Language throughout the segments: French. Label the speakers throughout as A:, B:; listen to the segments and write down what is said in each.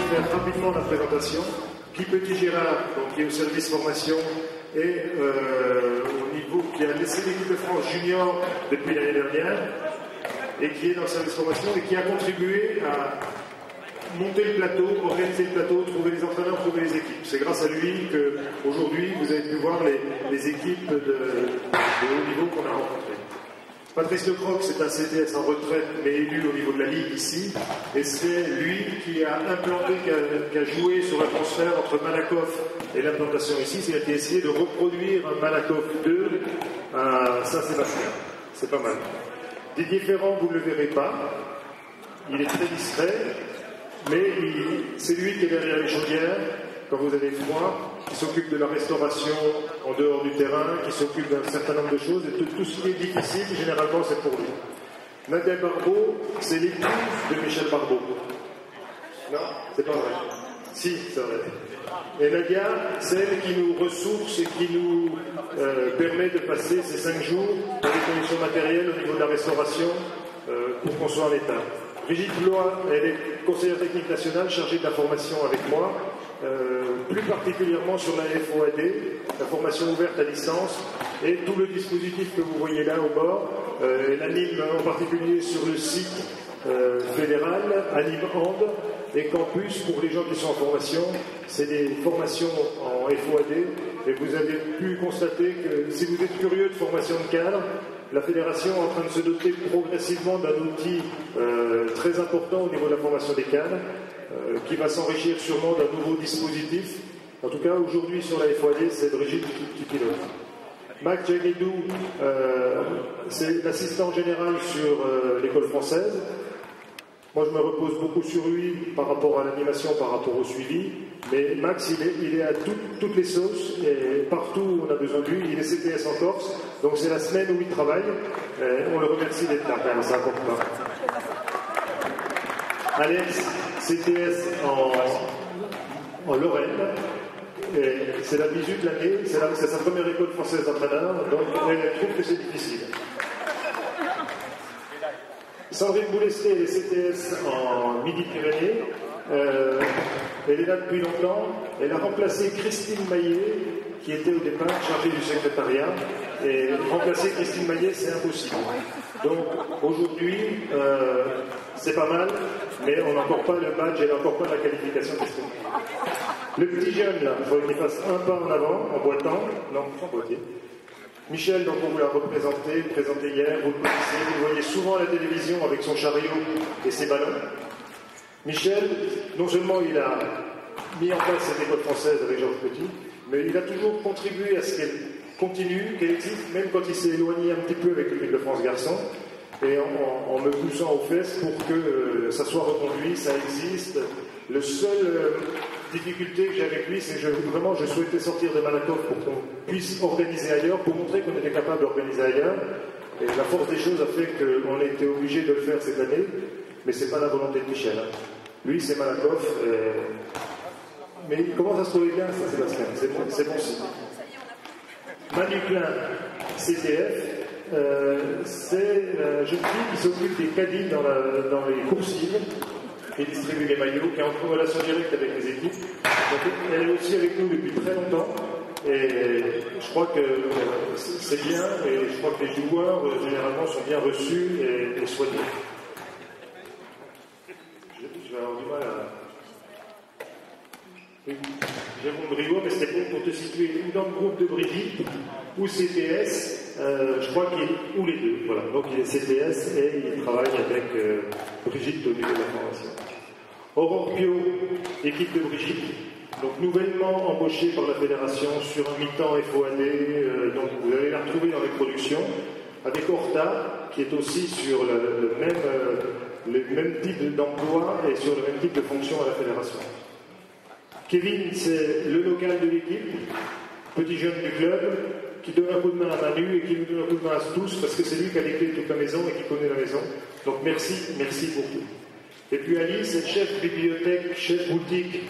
A: faire rapidement la présentation. Guy Petit-Gérard, donc, qui est au service formation et au niveau, qui a laissé l'équipe de France junior depuis l'année dernière et qui est dans le service formation et qui a contribué à monter le plateau, organiser le plateau, trouver les entraîneurs, trouver les équipes. C'est grâce à lui qu'aujourd'hui vous avez pu voir les équipes de haut niveau qu'on a rencontrées. Patrice Lecroc, c'est un CTS en retraite, mais élu au niveau de la Ligue ici, et c'est lui qui a implanté, qui a joué sur le transfert entre Malakoff et l'implantation ici, c'est-à-dire qui a essayé de reproduire un Malakoff 2 à Saint-Sébastien. C'est pas mal. Didier Ferrand, vous ne le verrez pas, il est très discret, mais c'est lui qui est derrière les chaudières quand vous avez froid, qui s'occupe de la restauration en dehors du terrain, qui s'occupe d'un certain nombre de choses, et tout ce qui est difficile, généralement, c'est pour lui. Nadia Barbeau, c'est l'épouse de Michel Barbeau. Non, c'est pas vrai. Si, c'est vrai. Et Nadia, c'est elle qui nous ressource et qui nous permet de passer ces 5 jours dans des conditions matérielles au niveau de la restauration pour qu'on soit en état. Brigitte Blois, elle est conseillère technique nationale chargée de la formation avec moi, plus particulièrement sur la FOAD, la formation ouverte à distance, et tout le dispositif que vous voyez là au bord. Elle anime en particulier sur le site fédéral, anime Hand et Campus pour les gens qui sont en formation. C'est des formations en FOAD, et vous avez pu constater que si vous êtes curieux de formation de cadre, la fédération est en train de se doter progressivement d'un outil très important au niveau de la formation des cadres, qui va s'enrichir sûrement d'un nouveau dispositif. En tout cas, aujourd'hui sur la FOAD, c'est Brigitte qui pilote. Mac Jaguedou, c'est l'assistant général sur l'école française. Moi, je me repose beaucoup sur lui par rapport à l'animation, par rapport au suivi. Mais Max, il est à toutes les sauces, et partout où on a besoin de lui. Il est CTS en Corse, donc c'est la semaine où il travaille. On le remercie d'être là, quand même, ça compte pas. Alex, CTS en Lorraine. C'est la bisu de l'année, c'est sa première école française d'entraîneur, donc elle trouve que c'est difficile. Sandrine Boulesté, elle est CTS en Midi-Pyrénées. Elle est là depuis longtemps. Elle a remplacé Christine Maillet, qui était au départ chargée du secrétariat. Et remplacer Christine Maillet, c'est impossible. Donc aujourd'hui, c'est pas mal, mais on n'a encore pas le badge et encore pas la qualification Christine. Le petit jeune, là, il faudrait qu'il fasse un pas en avant, en boitant. Non, sans boîtier. Michel, donc on vous l'a présenté hier, vous le connaissez, vous le voyez souvent à la télévision avec son chariot et ses ballons. Michel, non seulement il a mis en place cette école française avec Georges Petit, mais il a toujours contribué à ce qu'elle continue, qu'elle existe, même quand il s'est éloigné un petit peu avec l'équipe de France Garçon, et en me poussant aux fesses pour que ça soit reconduit, ça existe. Le seul difficulté que j'ai avec lui, c'est que vraiment je souhaitais sortir de Malakoff pour qu'on puisse organiser ailleurs, pour montrer qu'on était capable d'organiser ailleurs. Et la force des choses a fait qu'on a été obligé de le faire cette année, mais c'est pas la volonté de Michel. Lui, c'est Malakoff, mais il commence à se trouver bien, ça, Sébastien. C'est bon signe. Manu Klein, CTF, c'est la jeune fille qui s'occupe des caddies dans les coursives, qui distribue les maillots, qui est en relation directe avec les équipes. Donc, elle est aussi avec nous depuis très longtemps, et je crois que c'est bien, et je crois que les joueurs, généralement, sont bien reçus et soignés. Je vais avoir du mal à... Jérôme Briot, mais c'était pour te situer ou dans le groupe de Brigitte ou CTS, je crois qu'il est ou les deux. Voilà. Donc il est CTS et il travaille avec Brigitte au niveau de la formation. Aurore Pio, équipe de Brigitte, donc nouvellement embauchée par la fédération sur un mi-temps FOAD, donc vous allez la retrouver dans les productions, avec Horta, qui est aussi sur le même type d'emploi et sur le même type de fonction à la fédération. Kevin, c'est le local de l'équipe, petit jeune du club, qui donne un coup de main à Manu et qui nous donne un coup de main à tous, parce que c'est lui qui a les clés de toute la maison et qui connaît la maison. Donc merci pour tout. Et puis Alice, c'est chef bibliothèque, chef boutique,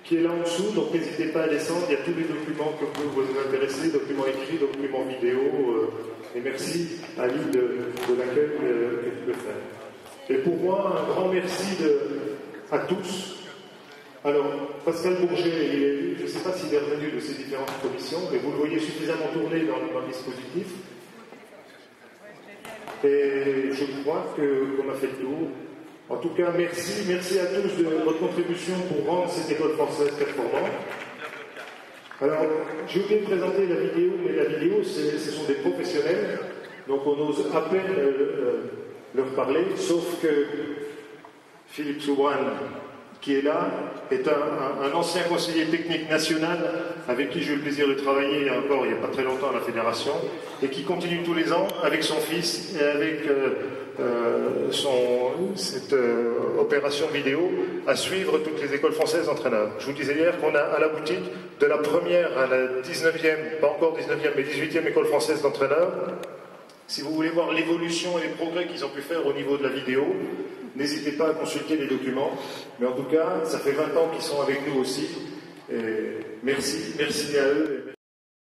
A: qui est là en dessous, donc n'hésitez pas à descendre, il y a tous les documents que vous intéresser, documents écrits, documents vidéo, et merci Ali de l'accueil que tu peux faire. Et pour moi, un grand merci à tous, Alors, Pascal Bourget, je ne sais pas s'il est revenu de ces différentes commissions, mais vous le voyez suffisamment tourner dans le dispositif. Et je crois qu'on a fait le tour. En tout cas, merci à tous de votre contribution pour rendre cette école française performante. Alors, j'ai oublié de présenter la vidéo, mais la vidéo, ce sont des professionnels, donc on ose à peine leur parler, sauf que Philippe Soubrane, qui est là, est un ancien conseiller technique national avec qui j'ai eu le plaisir de travailler il n'y a pas très longtemps à la fédération, et qui continue tous les ans avec son fils et avec cette opération vidéo à suivre toutes les écoles françaises d'entraîneurs. Je vous disais hier qu'on a à la boutique de la première à la 19e, pas encore 19e, mais 18e école française d'entraîneurs. Si vous voulez voir l'évolution et les progrès qu'ils ont pu faire au niveau de la vidéo, n'hésitez pas à consulter les documents. Mais en tout cas, ça fait 20 ans qu'ils sont avec nous aussi. Et merci à eux.